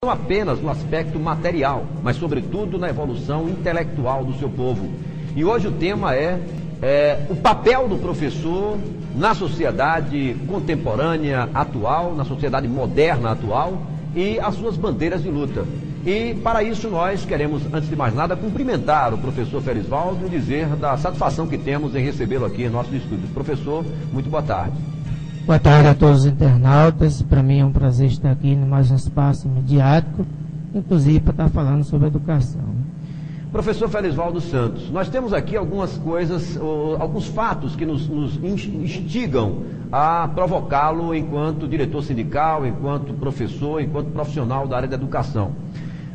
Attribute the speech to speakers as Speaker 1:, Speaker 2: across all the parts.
Speaker 1: não apenas no aspecto material, mas sobretudo na evolução intelectual do seu povo. E hoje o tema é o papel do professor na sociedade contemporânea atual, na sociedade moderna atual e as suas bandeiras de luta. E para isso nós queremos, antes de mais nada, cumprimentar o professor Felisvaldo e dizer da satisfação que temos em recebê-lo aqui em nossos estúdios. Professor, muito boa tarde.
Speaker 2: Boa tarde a todos os internautas. Para mim é um prazer estar aqui em mais um espaço midiático, inclusive para estar falando sobre educação.
Speaker 1: Professor Felisvaldo Santos, nós temos aqui algumas coisas, alguns fatos que nos instigam a provocá-lo enquanto diretor sindical, enquanto professor, enquanto profissional da área da educação.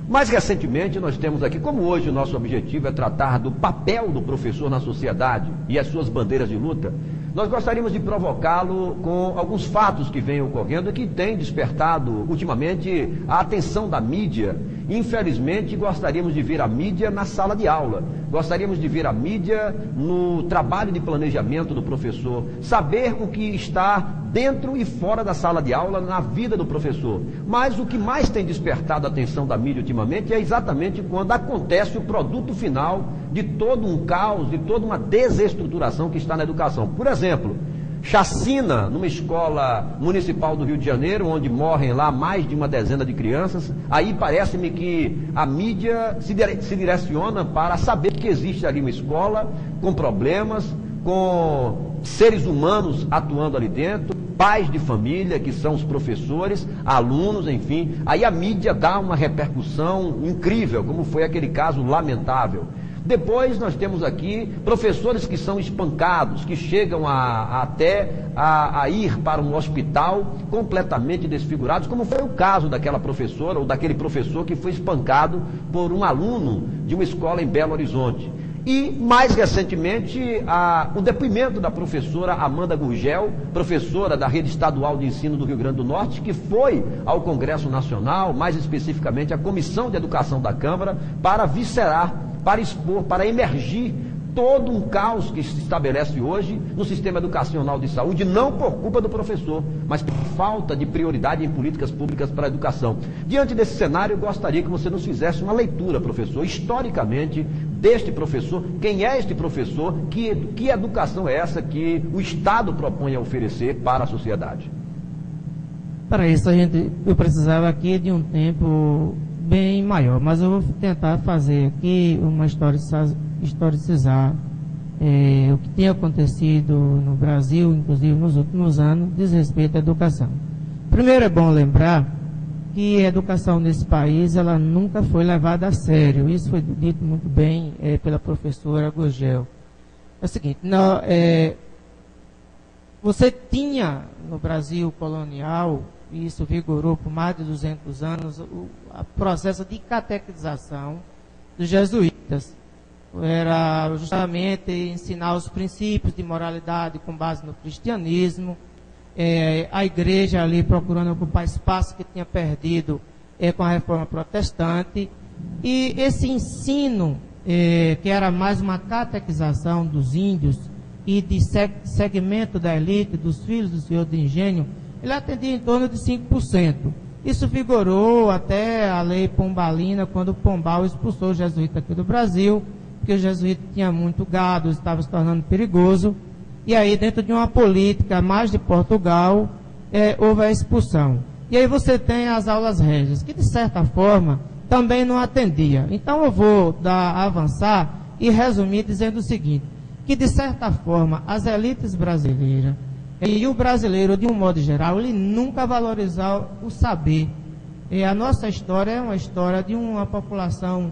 Speaker 1: Mais recentemente, nós temos aqui, como hoje o nosso objetivo é tratar do papel do professor na sociedade e as suas bandeiras de luta, nós gostaríamos de provocá-lo com alguns fatos que vêm ocorrendo e que têm despertado ultimamente a atenção da mídia. Infelizmente, gostaríamos de ver a mídia na sala de aula, gostaríamos de ver a mídia no trabalho de planejamento do professor, saber o que está dentro e fora da sala de aula na vida do professor. Mas o que mais tem despertado a atenção da mídia ultimamente é exatamente quando acontece o produto final de todo um caos, de toda uma desestruturação que está na educação. Por exemplo, chacina numa escola municipal do Rio de Janeiro, onde morrem lá mais de uma dezena de crianças. Aí parece-me que a mídia se direciona para saber que existe ali uma escola com problemas, com seres humanos atuando ali dentro, pais de família, que são os professores, alunos, enfim. Aí a mídia dá uma repercussão incrível, como foi aquele caso lamentável. Depois nós temos aqui professores que são espancados, que chegam até a ir para um hospital completamente desfigurados, como foi o caso daquela professora ou daquele professor que foi espancado por um aluno de uma escola em Belo Horizonte. E, mais recentemente, o depoimento da professora Amanda Gurgel, professora da Rede Estadual de Ensino do Rio Grande do Norte, que foi ao Congresso Nacional, mais especificamente à Comissão de Educação da Câmara, para viscerar, para expor, para emergir todo um caos que se estabelece hoje no sistema educacional de saúde, não por culpa do professor, mas por falta de prioridade em políticas públicas para a educação. Diante desse cenário, eu gostaria que você nos fizesse uma leitura, professor, historicamente, deste professor, quem é este professor, que educação é essa que o Estado propõe a oferecer para a sociedade?
Speaker 2: Para isso, eu precisava aqui de um tempo bem maior, mas eu vou tentar fazer aqui uma historicizar o que tem acontecido no Brasil, inclusive nos últimos anos, diz respeito à educação. Primeiro é bom lembrar que a educação nesse país, ela nunca foi levada a sério. Isso foi dito muito bem pela professora Gurgel. É o seguinte, você tinha no Brasil colonial, e isso vigorou por mais de 200 anos, o processo de catequização dos jesuítas. Era justamente ensinar os princípios de moralidade com base no cristianismo, a igreja ali procurando ocupar espaço que tinha perdido com a reforma protestante, e esse ensino, que era mais uma catequização dos índios e de segmento da elite, dos filhos do senhor de engenho, ele atendia em torno de 5%. Isso vigorou até a lei pombalina, quando o Pombal expulsou o jesuíta aqui do Brasil, porque o jesuíta tinha muito gado, estava se tornando perigoso, e aí dentro de uma política mais de Portugal, houve a expulsão. E aí você tem as aulas régias, que de certa forma também não atendia. Então eu vou avançar e resumir dizendo o seguinte, que de certa forma as elites brasileiras, e o brasileiro, de um modo geral, ele nunca valorizou o saber. E a nossa história é uma história de uma população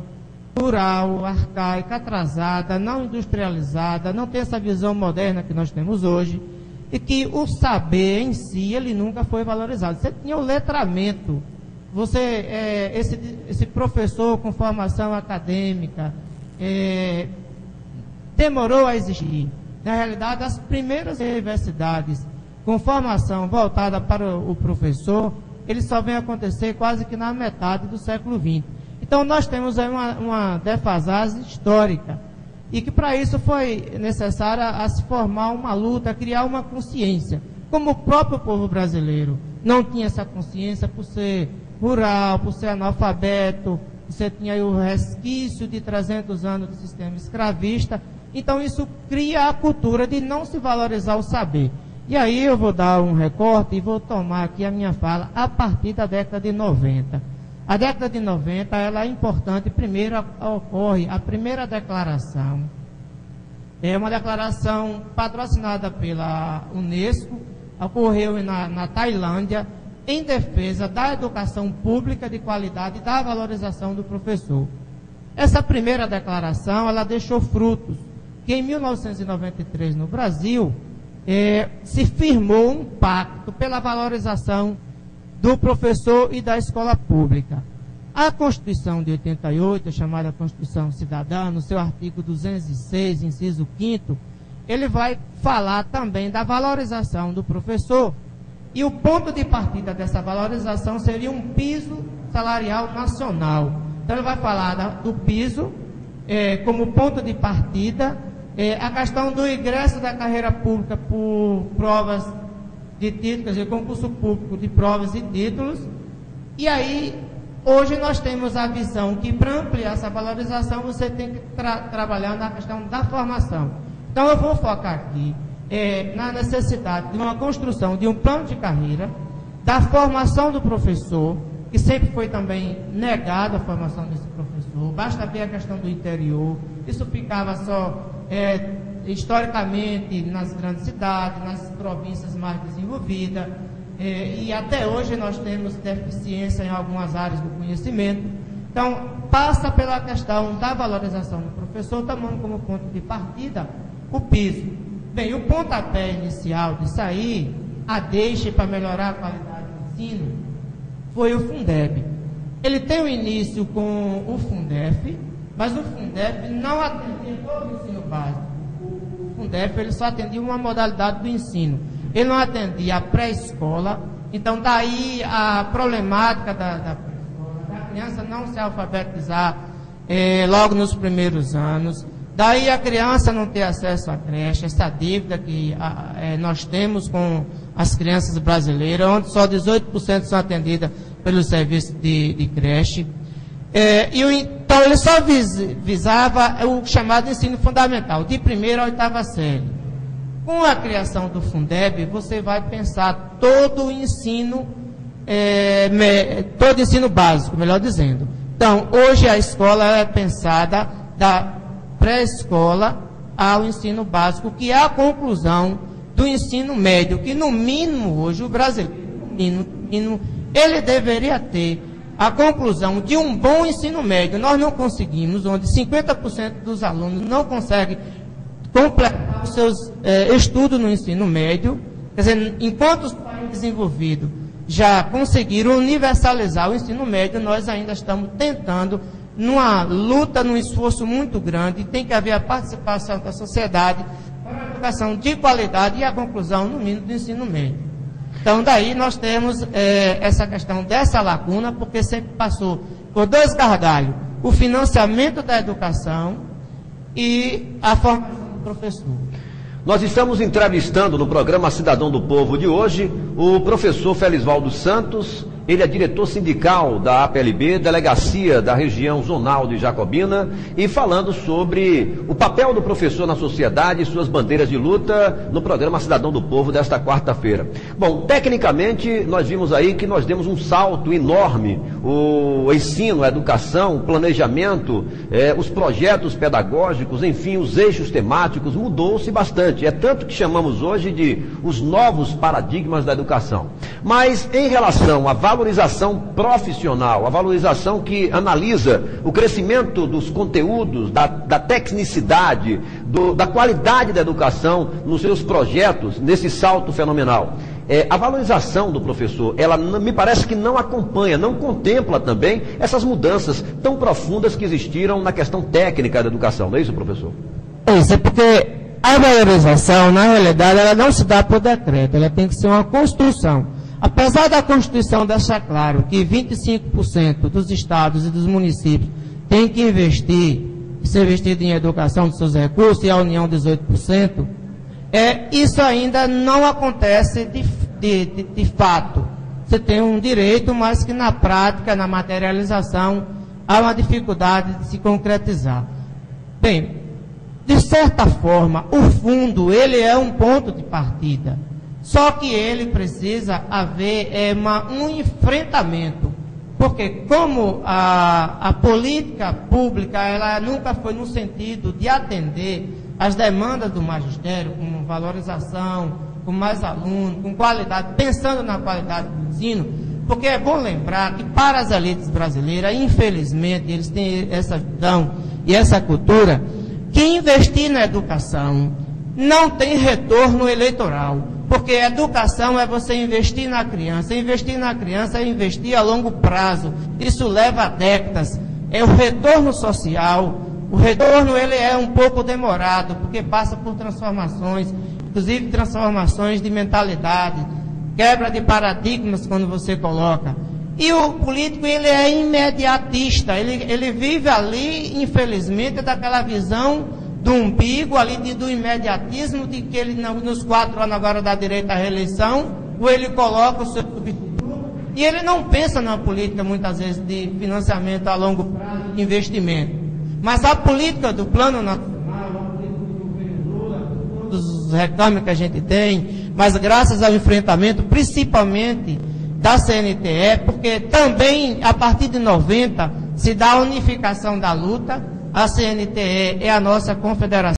Speaker 2: rural, arcaica, atrasada, não industrializada, não tem essa visão moderna que nós temos hoje, e que o saber em si, ele nunca foi valorizado. Você tinha o letramento, esse professor com formação acadêmica, demorou a existir. Na realidade, as primeiras universidades com formação voltada para o professor, eles só vêm acontecer quase que na metade do século XX. Então, nós temos aí uma defasagem histórica, e que para isso foi necessária a se formar uma luta, criar uma consciência. Como o próprio povo brasileiro não tinha essa consciência por ser rural, por ser analfabeto, você tinha aí o resquício de 300 anos do sistema escravista. Então isso cria a cultura de não se valorizar o saber. E aí eu vou dar um recorte e vou tomar aqui a minha fala a partir da década de 90. A década de 90 ela é importante. Primeiro ocorre a primeira declaração. É uma declaração patrocinada pela Unesco, ocorreu na Tailândia, em defesa da educação pública de qualidade e da valorização do professor. Essa primeira declaração, ela deixou frutos, que em 1993 no Brasil, se firmou um pacto pela valorização do professor e da escola pública. A Constituição de 88, chamada Constituição Cidadã, no seu artigo 206, inciso 5º, ele vai falar também da valorização do professor. E o ponto de partida dessa valorização seria um piso salarial nacional. Então ele vai falar do piso como ponto de partida, a questão do ingresso da carreira pública por provas de títulos, quer dizer, concurso público de provas e títulos. E aí, hoje nós temos a visão que para ampliar essa valorização você tem que trabalhar na questão da formação. Então eu vou focar aqui na necessidade de uma construção de um plano de carreira, da formação do professor, que sempre foi também negada a formação desse professor. Basta ver a questão do interior, isso ficava só historicamente nas grandes cidades, nas províncias mais desenvolvidas, e até hoje nós temos deficiência em algumas áreas do conhecimento. Então passa pela questão da valorização do professor, tomando como ponto de partida o piso. Bem, o pontapé inicial disso aí, a deixa para melhorar a qualidade do ensino, foi o Fundeb. Ele tem o início com o Fundef, mas o Fundef não atendia todo o ensino básico. O Fundef ele só atendia uma modalidade do ensino. Ele não atendia a pré-escola, então daí a problemática da criança não se alfabetizar logo nos primeiros anos. Daí a criança não ter acesso à creche, essa dívida que nós temos com as crianças brasileiras, onde só 18% são atendidas pelo serviço de creche. Então ele só visava o chamado ensino fundamental, de primeira a 8ª série. Com a criação do Fundeb, você vai pensar todo o ensino básico, melhor dizendo. Então, hoje a escola é pensada da pré-escola ao ensino básico, que é a conclusão do ensino médio, que no mínimo hoje o brasileiro, ele deveria ter a conclusão de um bom ensino médio. Nós não conseguimos, onde 50% dos alunos não conseguem completar os seus estudos no ensino médio. Quer dizer, enquanto os países desenvolvidos já conseguiram universalizar o ensino médio, nós ainda estamos tentando, numa luta, num esforço muito grande, tem que haver a participação da sociedade para a educação de qualidade e a conclusão, no mínimo, do ensino médio. Então, daí nós temos essa questão dessa lacuna, porque sempre passou por dois gargalhos: o financiamento da educação e a formação do professor.
Speaker 1: Nós estamos entrevistando no programa Cidadão do Povo de hoje o professor Felisvaldo Santos. Ele é diretor sindical da APLB, delegacia da região zonal de Jacobina, e falando sobre o papel do professor na sociedade e suas bandeiras de luta no programa Cidadão do Povo desta quarta-feira. Bom, tecnicamente nós vimos aí que nós demos um salto enorme, o ensino, a educação, o planejamento, os projetos pedagógicos, enfim, os eixos temáticos, mudou-se bastante. É tanto que chamamos hoje de os novos paradigmas da educação. Mas em relação à valorização profissional, a valorização que analisa o crescimento dos conteúdos, da tecnicidade, da qualidade da educação nos seus projetos, nesse salto fenomenal. A valorização do professor, ela me parece que não acompanha, não contempla também essas mudanças tão profundas que existiram na questão técnica da educação, não é isso, professor?
Speaker 2: Isso, é porque a valorização, na realidade, ela não se dá por decreto, ela tem que ser uma construção. Apesar da Constituição deixar claro que 25% dos estados e dos municípios têm que ser investido em educação dos seus recursos, e a União 18%, isso ainda não acontece de fato. você tem um direito, mas que na prática, na materialização, há uma dificuldade de se concretizar. Bem, de certa forma, o fundo, ele é um ponto de partida. Só que ele precisa haver um enfrentamento. Porque como a política pública, ela nunca foi no sentido de atender as demandas do magistério, com valorização, com mais alunos, com qualidade, pensando na qualidade do ensino, porque é bom lembrar que para as elites brasileiras, infelizmente, eles têm essa visão e essa cultura, que investir na educação não tem retorno eleitoral, porque educação é você investir na criança é investir a longo prazo, isso leva décadas, é o retorno social, o retorno ele é um pouco demorado, porque passa por transformações, inclusive transformações de mentalidade, quebra de paradigmas quando você coloca. E o político, ele é imediatista, ele vive ali, infelizmente, daquela visão do umbigo, ali do imediatismo, de que ele, nos 4 anos agora da direita à reeleição, ou ele coloca o seu substituto, e ele não pensa na política, muitas vezes, de financiamento a longo prazo, de investimento. Mas a política do Plano Nacional, a política do governo Lula, todos os reclames que a gente tem, mas graças ao enfrentamento, principalmente da CNTE, porque também, a partir de 90, se dá a unificação da luta. A CNTE é a nossa confederação